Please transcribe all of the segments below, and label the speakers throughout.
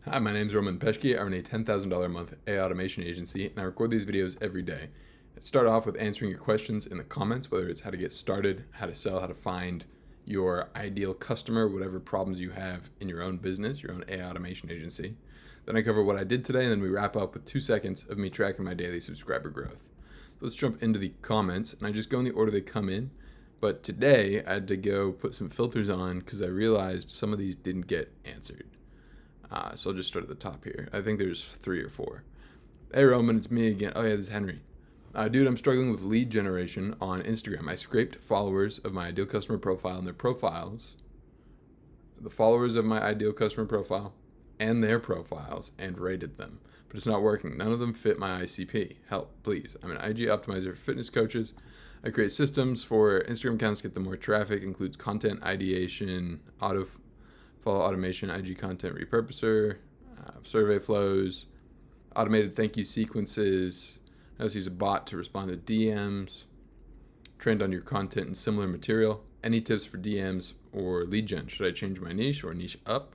Speaker 1: Hi, my name is Roman Peshke. I run a $10,000 a month AI automation agency, and I record these videos every day. I start off with answering your questions in the comments, whether it's how to get started, how to sell, how to find your ideal customer, whatever problems you have in your own business, your own AI automation agency. Then I cover what I did today, and then we wrap up with 2 seconds of me tracking my daily subscriber growth. So let's jump into the comments, and I just go in the order they come in. But today I had to go put some filters on because I realized some of these didn't get answered. So I'll just start at the top here. I think there's 3 or 4. Hey Roman, it's me again. Oh yeah, this is Henry. Dude, I'm struggling with lead generation on Instagram. I scraped followers of my ideal customer profile and their profiles, the followers of my ideal customer profile and their profiles, and rated them. But it's not working. None of them fit my ICP. Help, please. I'm an IG optimizer for fitness coaches. I create systems for Instagram accounts to get them more traffic, includes content ideation, auto follow automation, IG content repurposer, survey flows, automated thank you sequences. I also use a bot to respond to DMs, trend on your content and similar material. Any tips for DMs or lead gen? Should I change my niche or niche up?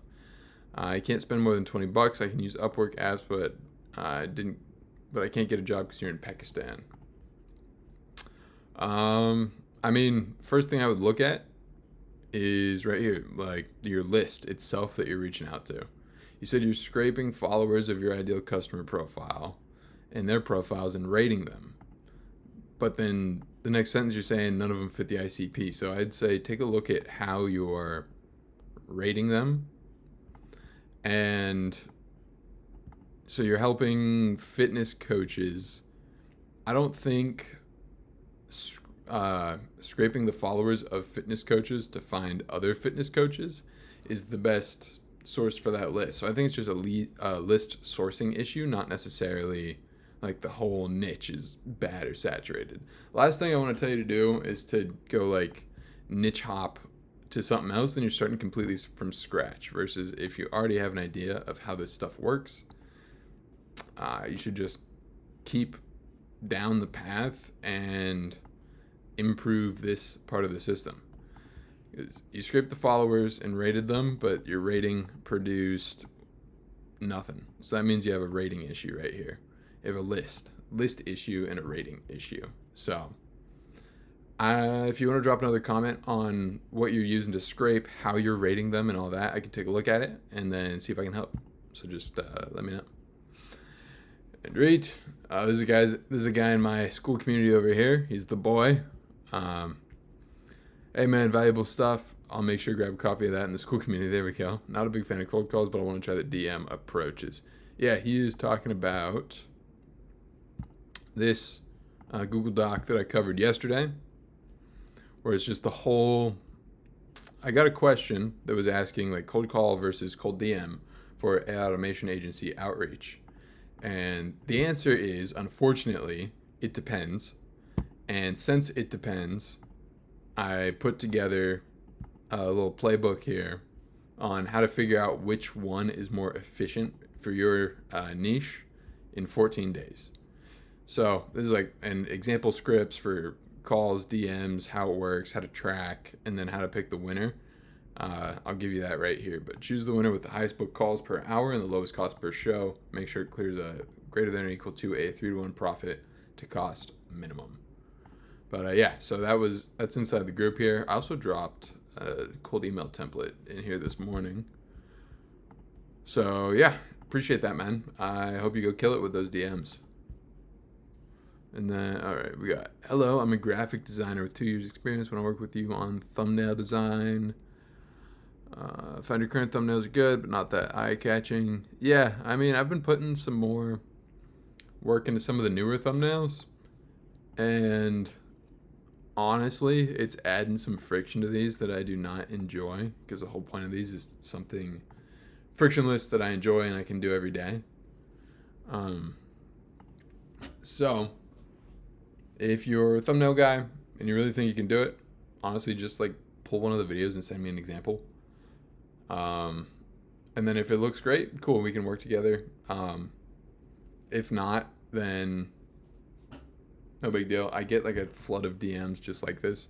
Speaker 1: I can't spend more than $20. I can use Upwork apps, but I can't get a job because you're in Pakistan. First thing I would look at is right here, like your list itself that you're reaching out to. You said you're scraping followers of your ideal customer profile and their profiles and rating them. But then the next sentence you're saying none of them fit the ICP. So I'd say take a look at how you're rating them. And so you're helping fitness coaches. I don't think scraping the followers of fitness coaches to find other fitness coaches is the best source for that list. So I think it's just a list sourcing issue, not necessarily like the whole niche is bad or saturated. Last thing I want to tell you to do is to go like niche hop to something else, then you're starting completely from scratch, versus if you already have an idea of how this stuff works, you should just keep down the path and improve this part of the system. You scraped the followers and rated them, but your rating produced nothing. So that means you have a rating issue right here. You have a list issue and a rating issue. So if you want to drop another comment on what you're using to scrape, how you're rating them and all that, I can take a look at it and then see if I can help. So just let me know. And great. This is a guy in my school community over here. He's the boy. Hey man, valuable stuff. I'll make sure to grab a copy of that in the school community. There we go. Not a big fan of cold calls, but I want to try the DM approaches. Yeah, he is talking about this Google Doc that I covered yesterday, where it's just the whole. I got a question that was asking like cold call versus cold DM for an automation agency outreach. And the answer is, unfortunately, it depends. And since it depends, I put together a little playbook here on how to figure out which one is more efficient for your niche in 14 days. So this is like an example scripts for calls, DMs, how it works, how to track, and then how to pick the winner. I'll give you that right here. But choose the winner with the highest book calls per hour and the lowest cost per show. Make sure it clears a greater than or equal to a 3-to-1 profit to cost minimum. But yeah, so that's inside the group here. I also dropped a cold email template in here this morning. So yeah, appreciate that, man. I hope you go kill it with those DMs. And then, all right, we got, hello, I'm a graphic designer with 2 years experience. When I work with you on thumbnail design, find your current thumbnails are good, but not that eye-catching. Yeah, I've been putting some more work into some of the newer thumbnails, and honestly, it's adding some friction to these that I do not enjoy, because the whole point of these is something frictionless that I enjoy and I can do every day. So if you're a thumbnail guy and you really think you can do it, honestly, just like pull one of the videos and send me an example. And then if it looks great, cool, we can work together. If not, then no big deal. I get like a flood of DMs just like this,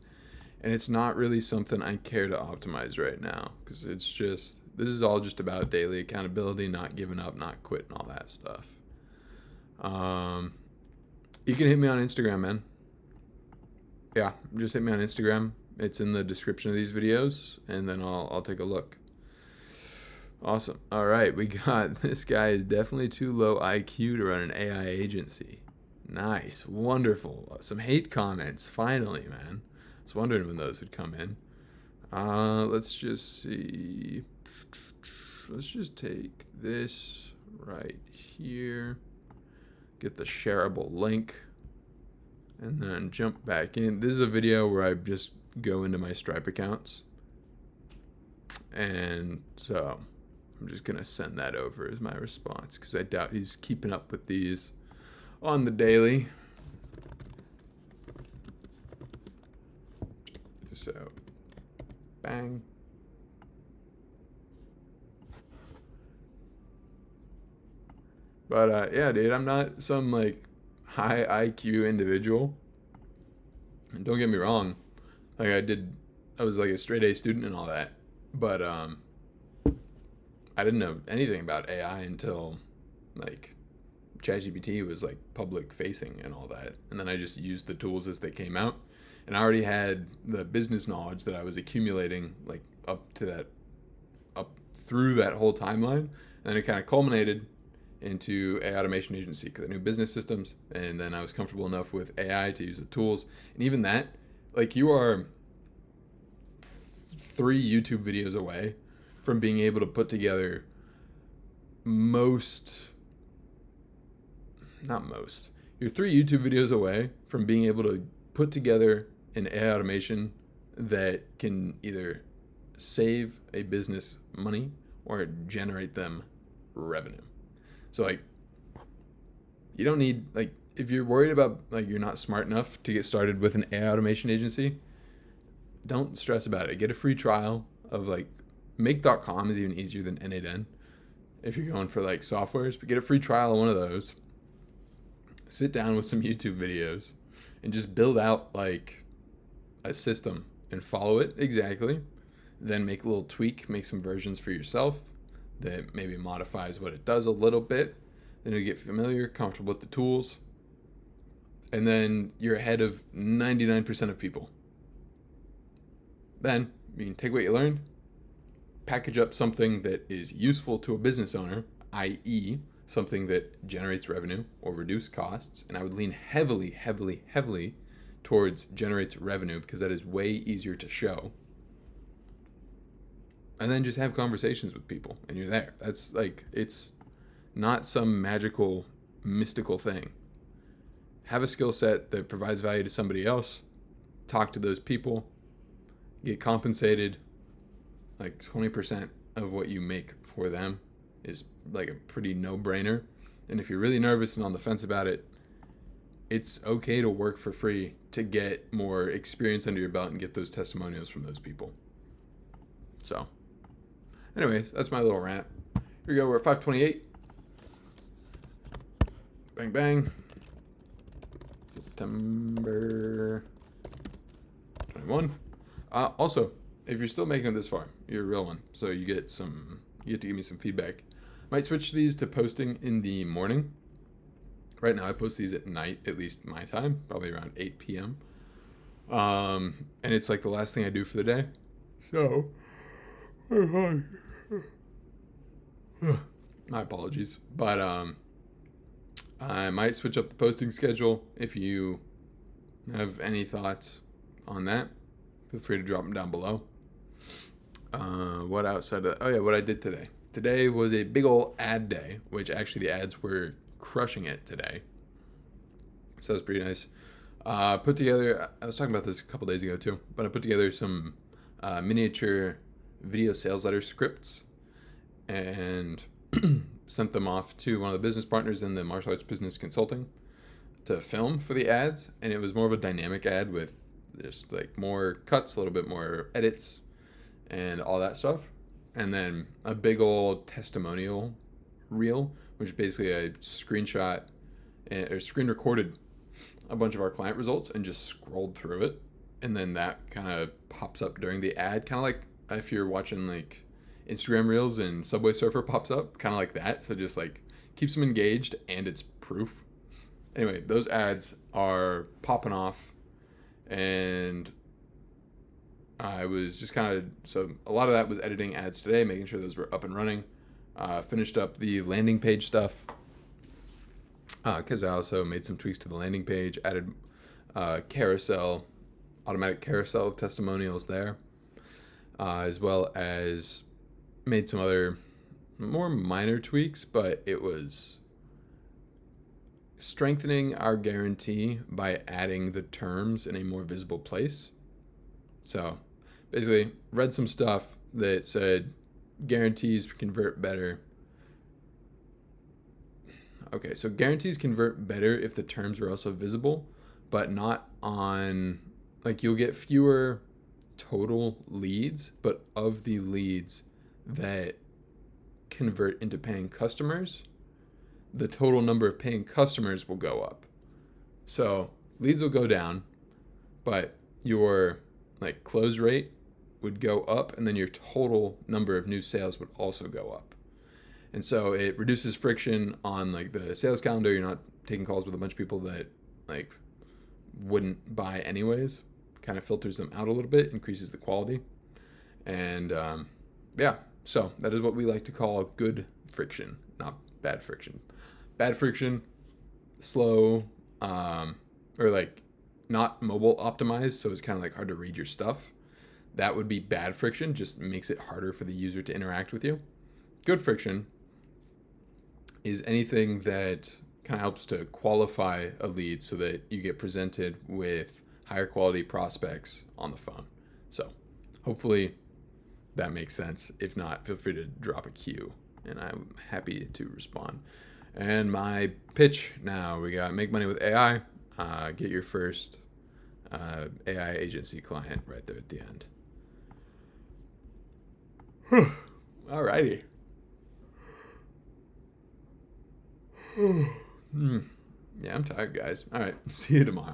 Speaker 1: and it's not really something I care to optimize right now, because it's just This is all just about daily accountability, not giving up, not quitting, all that stuff. You can hit me on Instagram, man. Yeah, just hit me on Instagram. It's in the description of these videos, and then I'll take a look. Awesome. All right, we got this guy is definitely too low IQ to run an AI agency. Nice, wonderful. Some hate comments, finally, man. I was wondering when those would come in. Let's just see. Let's just take this right here. Get the shareable link. And then jump back in. This is a video where I just go into my Stripe accounts. And so I'm just going to send that over as my response, because I doubt he's keeping up with these on the daily. So, bang. But yeah, dude, I'm not some like high IQ individual. And don't get me wrong, like I was like a straight A student and all that. But I didn't know anything about AI until like ChatGPT was like public facing and all that. And then I just used the tools as they came out. And I already had the business knowledge that I was accumulating like up through that whole timeline. And then it kind of culminated into a automation agency because I knew business systems, and then I was comfortable enough with AI to use the tools. And even that, like, you are 3 YouTube videos away from being able to put together you're 3 YouTube videos away from being able to put together an AI automation that can either save a business money or generate them revenue. So like, you don't need, like, if you're worried about like you're not smart enough to get started with an AI automation agency, don't stress about it. Get a free trial of like make.com is even easier than N8N if you're going for like softwares, but get a free trial of one of those. Sit down with some YouTube videos and just build out like a system and follow it exactly. Then make a little tweak, make some versions for yourself that maybe modifies what it does a little bit. Then you get familiar, comfortable with the tools, and then you're ahead of 99% of people. Then you can take what you learned, package up something that is useful to a business owner, i.e. something that generates revenue or reduce costs. And I would lean heavily towards generates revenue because that is way easier to show. And then just have conversations with people and you're there. That's like, it's not some magical, mystical thing. Have a skill set that provides value to somebody else. Talk to those people. Get compensated. Like 20% of what you make for them is like a pretty no-brainer. And if you're really nervous and on the fence about it, it's okay to work for free to get more experience under your belt and get those testimonials from those people. So, anyways, that's my little rant. Here we go. We're at 5:28. Bang, bang. September 21. Also, if you're still making it this far, you're a real one. So you get to give me some feedback. Might switch these to posting in the morning. Right now I post these at night, at least my time, probably around 8 p.m. And it's like the last thing I do for the day. So, my apologies. But I might switch up the posting schedule. If you have any thoughts on that, feel free to drop them down below. What I did today. Today was a big old ad day, which actually the ads were crushing it today. So it was pretty nice. Put together, I was talking about this a couple days ago too, but I put together some miniature video sales letter scripts and sent them off to one of the business partners in the martial arts business consulting to film for the ads. And it was more of a dynamic ad with just like more cuts, a little bit more edits and all that stuff. And then a big old testimonial reel, which basically I screenshot or screen recorded a bunch of our client results and just scrolled through it. And then that kind of pops up during the ad, kind of like if you're watching like Instagram Reels and Subway Surfer pops up, kind of like that. So just like keeps them engaged, and it's proof. Anyway, those ads are popping off, and I was just kind of, so a lot of that was editing ads today, making sure those were up and running. Finished up the landing page stuff, because I also made some tweaks to the landing page, added carousel, automatic carousel of testimonials there, as well as made some other more minor tweaks, but it was strengthening our guarantee by adding the terms in a more visible place. So basically read some stuff that said guarantees convert better. Okay, so guarantees convert better if the terms are also visible, but not on, like, you'll get fewer total leads, but of the leads that convert into paying customers, the total number of paying customers will go up. So leads will go down, but your like close rate would go up, and then your total number of new sales would also go up. And so it reduces friction on like the sales calendar. You're not taking calls with a bunch of people that like wouldn't buy anyways. Kind of filters them out a little bit, increases the quality. And yeah, so that is what we like to call good friction, not bad friction. Bad friction, slow, or like not mobile optimized, so it's kind of like hard to read your stuff. That would be bad friction, just makes it harder for the user to interact with you. Good friction is anything that kind of helps to qualify a lead so that you get presented with higher quality prospects on the phone. So hopefully that makes sense. If not, feel free to drop a Q, and I'm happy to respond. And my pitch now, we got make money with AI. Get your first AI agency client right there at the end. Alrighty. Yeah, I'm tired, guys. All right, see you tomorrow.